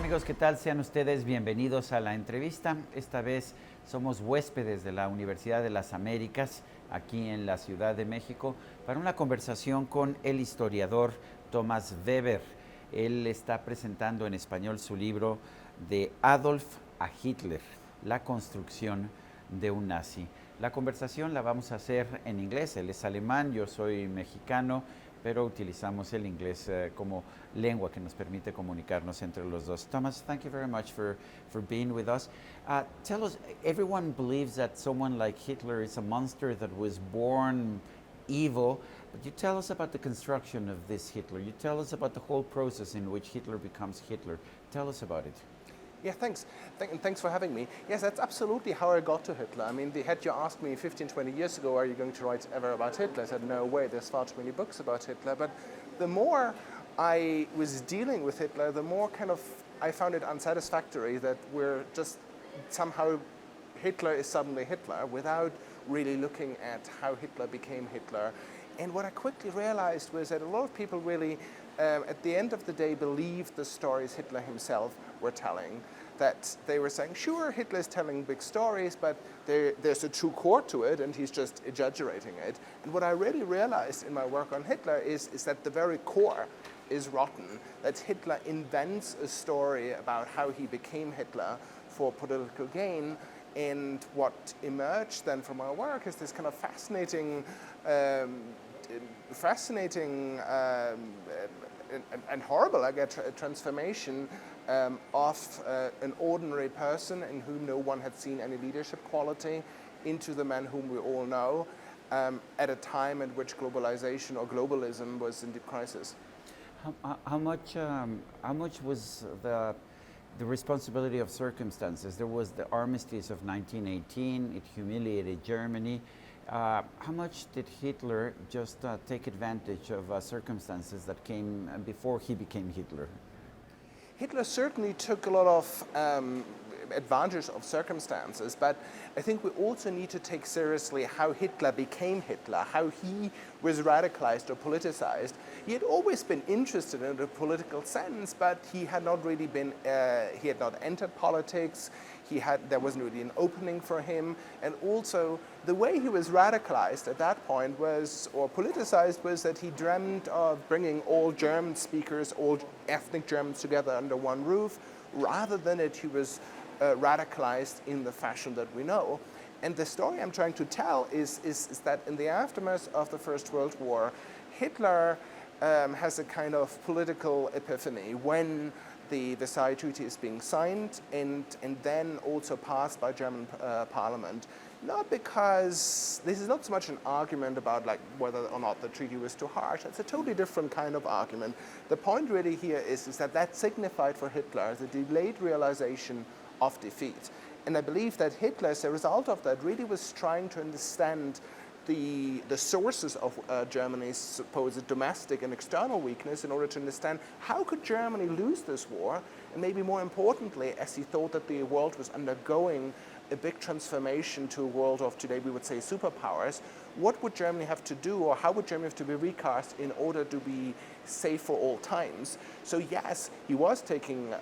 amigos, ¿qué tal? Sean ustedes bienvenidos a la entrevista. Esta vez somos huéspedes de la Universidad de las Américas, aquí en la Ciudad de México, para una conversación con el historiador Thomas Weber. Él está presentando en español su libro De Adolf a Hitler, la construcción de un nazi. La conversación la vamos a hacer en inglés. Él es alemán, yo soy mexicano, pero utilizamos el inglés como lengua que nos permite comunicarnos entre los dos. Thomas, thank you very much for being with us. Tell us, everyone believes that someone like Hitler is a monster that was born evil, but you tell us about the construction of this Hitler. You tell us about the whole process in which Hitler becomes Hitler. Tell us about it. Yeah, thanks. Thanks for having me. Yes, that's absolutely how I got to Hitler. I mean, had you asked me 15, 20 years ago, are you going to write ever about Hitler? I said, no way, there's far too many books about Hitler. But the more I was dealing with Hitler, the more I found it unsatisfactory that we're just somehow Hitler is suddenly Hitler without really looking at how Hitler became Hitler. And what I quickly realized was that a lot of people really, at the end of the day, believed the stories Hitler himself were telling. That they were saying, sure, Hitler is telling big stories, but there's a true core to it, and he's just exaggerating it. And what I really realized in my work on Hitler is that the very core is rotten, that Hitler invents a story about how he became Hitler for political gain. And what emerged then from our work is this kind of fascinating and horrible, I guess, transformation of an ordinary person in whom no one had seen any leadership quality into the man whom we all know at a time in which globalization or globalism was in deep crisis. How much was the responsibility of circumstances? There was the armistice of 1918. It humiliated Germany. How much did Hitler just take advantage of circumstances that came before he became Hitler? Hitler certainly took a lot of advantage of circumstances, but I think we also need to take seriously how Hitler became Hitler, how he was radicalized or politicized. He had always been interested in the political sense, but he had not really been, he had not entered politics. There wasn't really an opening for him, and also the way he was radicalized at that point was, or politicized, was that he dreamed of bringing all German speakers, all ethnic Germans together under one roof, rather than that he was radicalized in the fashion that we know. And the story I'm trying to tell is that in the aftermath of the First World War, Hitler has a kind of political epiphany when the Versailles Treaty is being signed and then also passed by German Parliament. Not because this is not so much an argument about like whether or not the treaty was too harsh. It's a totally different kind of argument. The point really here is that signified for Hitler the delayed realization of defeat. And I believe that Hitler, as a result of that, really was trying to understand the sources of Germany's supposed domestic and external weakness in order to understand how could Germany lose this war, and maybe more importantly, as he thought that the world was undergoing a big transformation to a world of today we would say superpowers, what would Germany have to do, or how would Germany have to be recast in order to be safe for all times? So yes, he was taking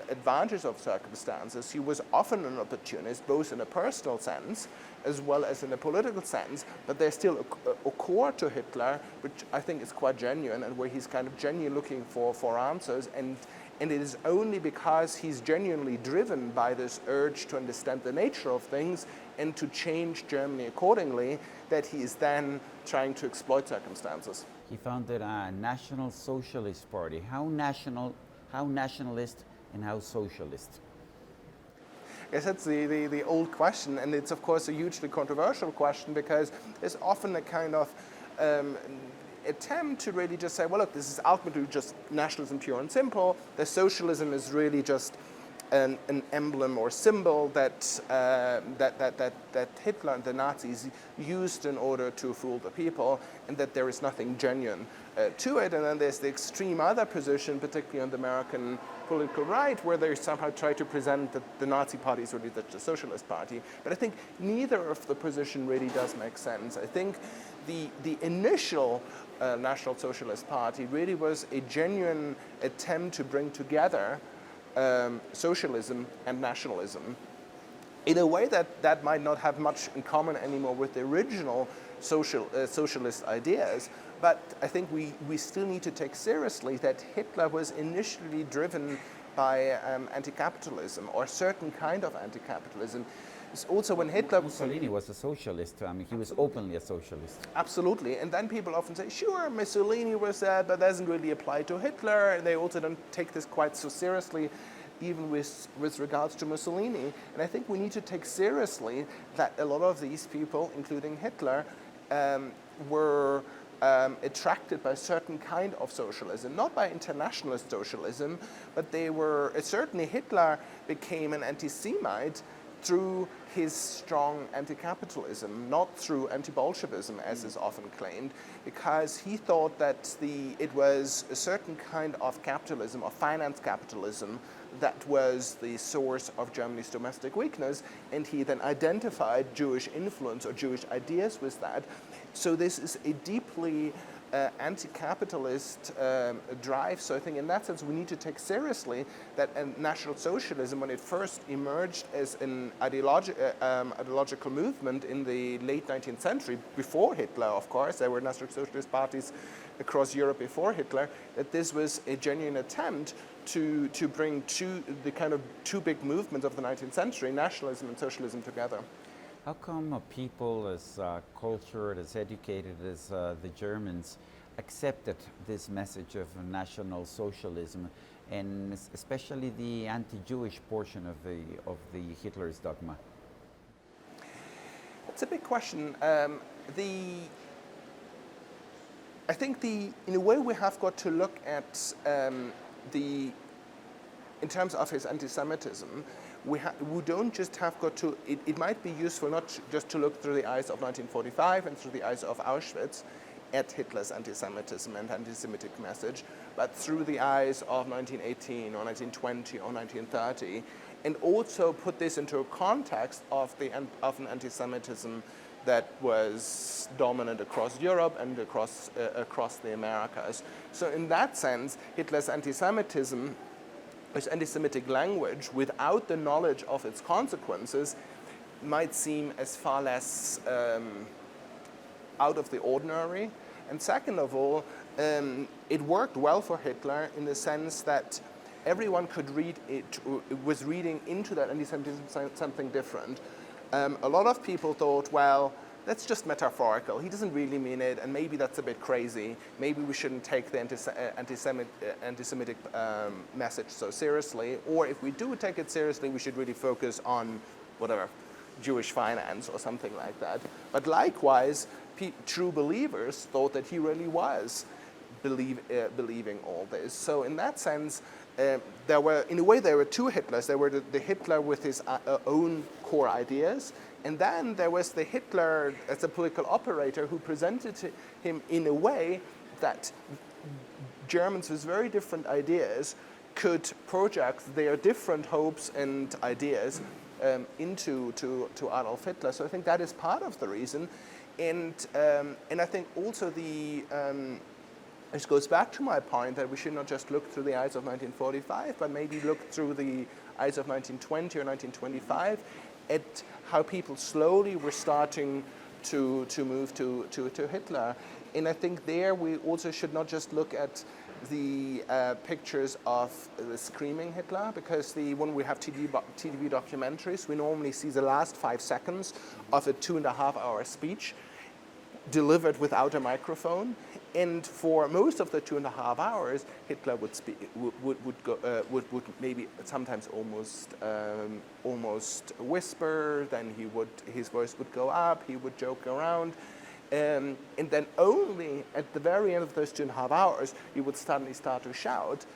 advantage of circumstances. He was often an opportunist, both in a personal sense as well as in a political sense, but there's still a core to Hitler, which I think is quite genuine, and where he's kind of genuinely looking for answers, and it is only because he's genuinely driven by this urge to understand the nature of things and to change Germany accordingly that he is then trying to exploit circumstances. He founded a National Socialist Party. How nationalist and how socialist? Yes, that's the old question, and it's of course a hugely controversial question because there's often a kind of attempt to really just say, well, look, this is ultimately just nationalism pure and simple. The socialism is really just an emblem or symbol that Hitler and the Nazis used in order to fool the people, and that there is nothing genuine to it. And then there's the extreme other position, particularly on the American political right, where they somehow try to present that the Nazi party is really the socialist party. But I think neither of the position really does make sense. I think the initial National Socialist Party really was a genuine attempt to bring together socialism and nationalism in a way that might not have much in common anymore with the original socialist ideas. But I think we still need to take seriously that Hitler was initially driven by anti-capitalism, or a certain kind of anti-capitalism. It's also when Hitler... Mussolini was a socialist. I mean, he was openly a socialist. Absolutely. And then people often say, sure, Mussolini was that, but that doesn't really apply to Hitler. And they also don't take this quite so seriously, even with regards to Mussolini. And I think we need to take seriously that a lot of these people, including Hitler, were attracted by a certain kind of socialism, not by internationalist socialism, but they were, certainly Hitler became an anti-Semite through his strong anti-capitalism, not through anti-Bolshevism, as is often claimed, because he thought that it was a certain kind of capitalism, of finance capitalism, that was the source of Germany's domestic weakness, and he then identified Jewish influence or Jewish ideas with that. So this is a deeply anti-capitalist drive. So I think in that sense we need to take seriously that National Socialism, when it first emerged as an ideological movement in the late 19th century, before Hitler, of course, there were National Socialist parties across Europe before Hitler, that this was a genuine attempt to bring the kind of two big movements of the 19th century, nationalism and socialism, together. How come people as cultured, as educated as the Germans accepted this message of National Socialism, and especially the anti-Jewish portion of the Hitler's dogma? It's a big question. I think in a way we have got to look at in terms of his anti-Semitism, we don't just have got to, it might be useful not just to look through the eyes of 1945 and through the eyes of Auschwitz at Hitler's anti-Semitism and anti-Semitic message, but through the eyes of 1918 or 1920 or 1930, and also put this into a context of an anti-Semitism that was dominant across Europe and across the Americas. So in that sense, Hitler's anti-Semitism, his anti-Semitic language, without the knowledge of its consequences, might seem as far less out of the ordinary. And second of all, it worked well for Hitler in the sense that everyone could read it, was reading into that anti-Semitism something different. A lot of people thought, well, that's just metaphorical. He doesn't really mean it, and maybe that's a bit crazy. Maybe we shouldn't take the anti-Semitic message so seriously. Or if we do take it seriously, we should really focus on whatever, Jewish finance or something like that. But likewise, true believers thought that he really was believing all this. So in that sense, there were two Hitlers. There were the Hitler with his own core ideas, and then there was the Hitler as a political operator who presented him in a way that Germans with very different ideas could project their different hopes and ideas into Adolf Hitler. So I think that is part of the reason, and I think also this goes back to my point that we should not just look through the eyes of 1945, but maybe look through the eyes of 1920 or 1925 at how people slowly were starting to move to Hitler. And I think there we also should not just look at the pictures of the screaming Hitler, because when we have TV documentaries, we normally see the last 5 seconds of a 2.5-hour speech delivered without a microphone, and for most of the 2.5 hours, Hitler would maybe sometimes almost whisper. Then his voice would go up. He would joke around, and then only at the very end of those 2.5 hours, he would suddenly start to shout.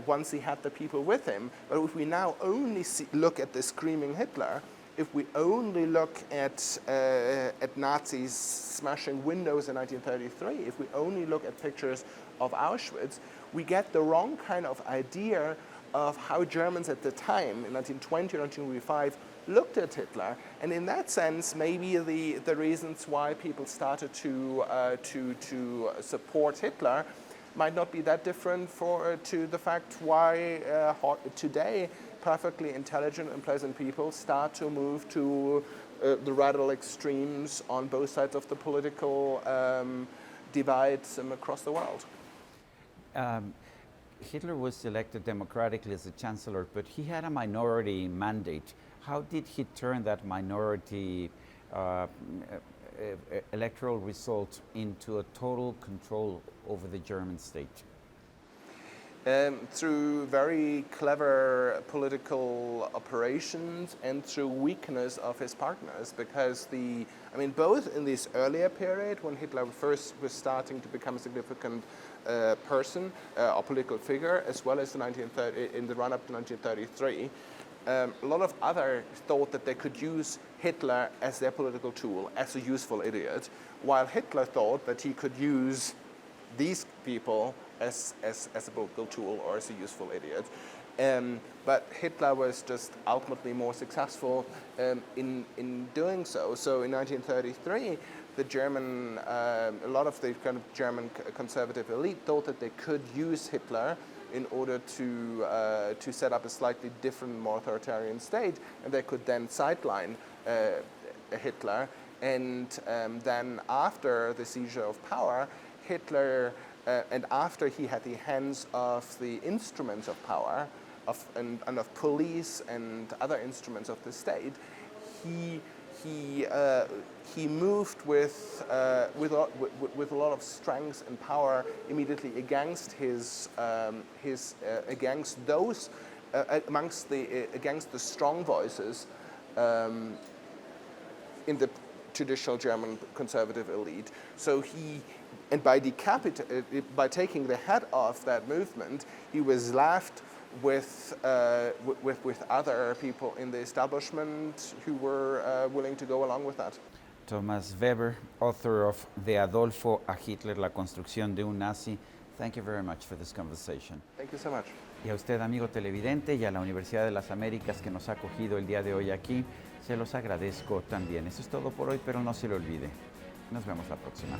Once he had the people with him. But if we now only look at the screaming Hitler, if we only look at Nazis smashing windows in 1933, if we only look at pictures of Auschwitz, we get the wrong kind of idea of how Germans at the time, in 1920 or 1925, looked at Hitler. And in that sense, maybe the reasons why people started to support Hitler might not be that different to the fact why today perfectly intelligent and pleasant people start to move to the radical extremes on both sides of the political divides across the world. Hitler was elected democratically as a chancellor, but he had a minority mandate. How did he turn that minority electoral result into a total control over the German state? Through very clever political operations and through weakness of his partners, because both in this earlier period when Hitler first was starting to become a significant person or political figure, as well as in the run-up to 1933, a lot of others thought that they could use Hitler as their political tool, as a useful idiot, while Hitler thought that he could use these people as a political tool or as a useful idiot. But Hitler was just ultimately more successful in doing so. So in 1933, a lot of the kind of German conservative elite thought that they could use Hitler in order to set up a slightly different, more authoritarian state, and they could then sideline Hitler. And then after the seizure of power, Hitler, and after he had the hands of the instruments of power, and of police and other instruments of the state, he moved with a lot of strength and power immediately against against the strong voices in the traditional German conservative elite. So by taking the head off that movement, he was left with other people in the establishment who were willing to go along with that. Thomas Weber, author of De Adolfo a Hitler, la construcción de un nazi. Thank you very much for this conversation. Thank you so much. Y a usted, amigo televidente, y a la Universidad de las Américas que nos ha acogido el día de hoy aquí, se los agradezco también. Eso es todo por hoy, pero no se lo olvide. Nos vemos la próxima.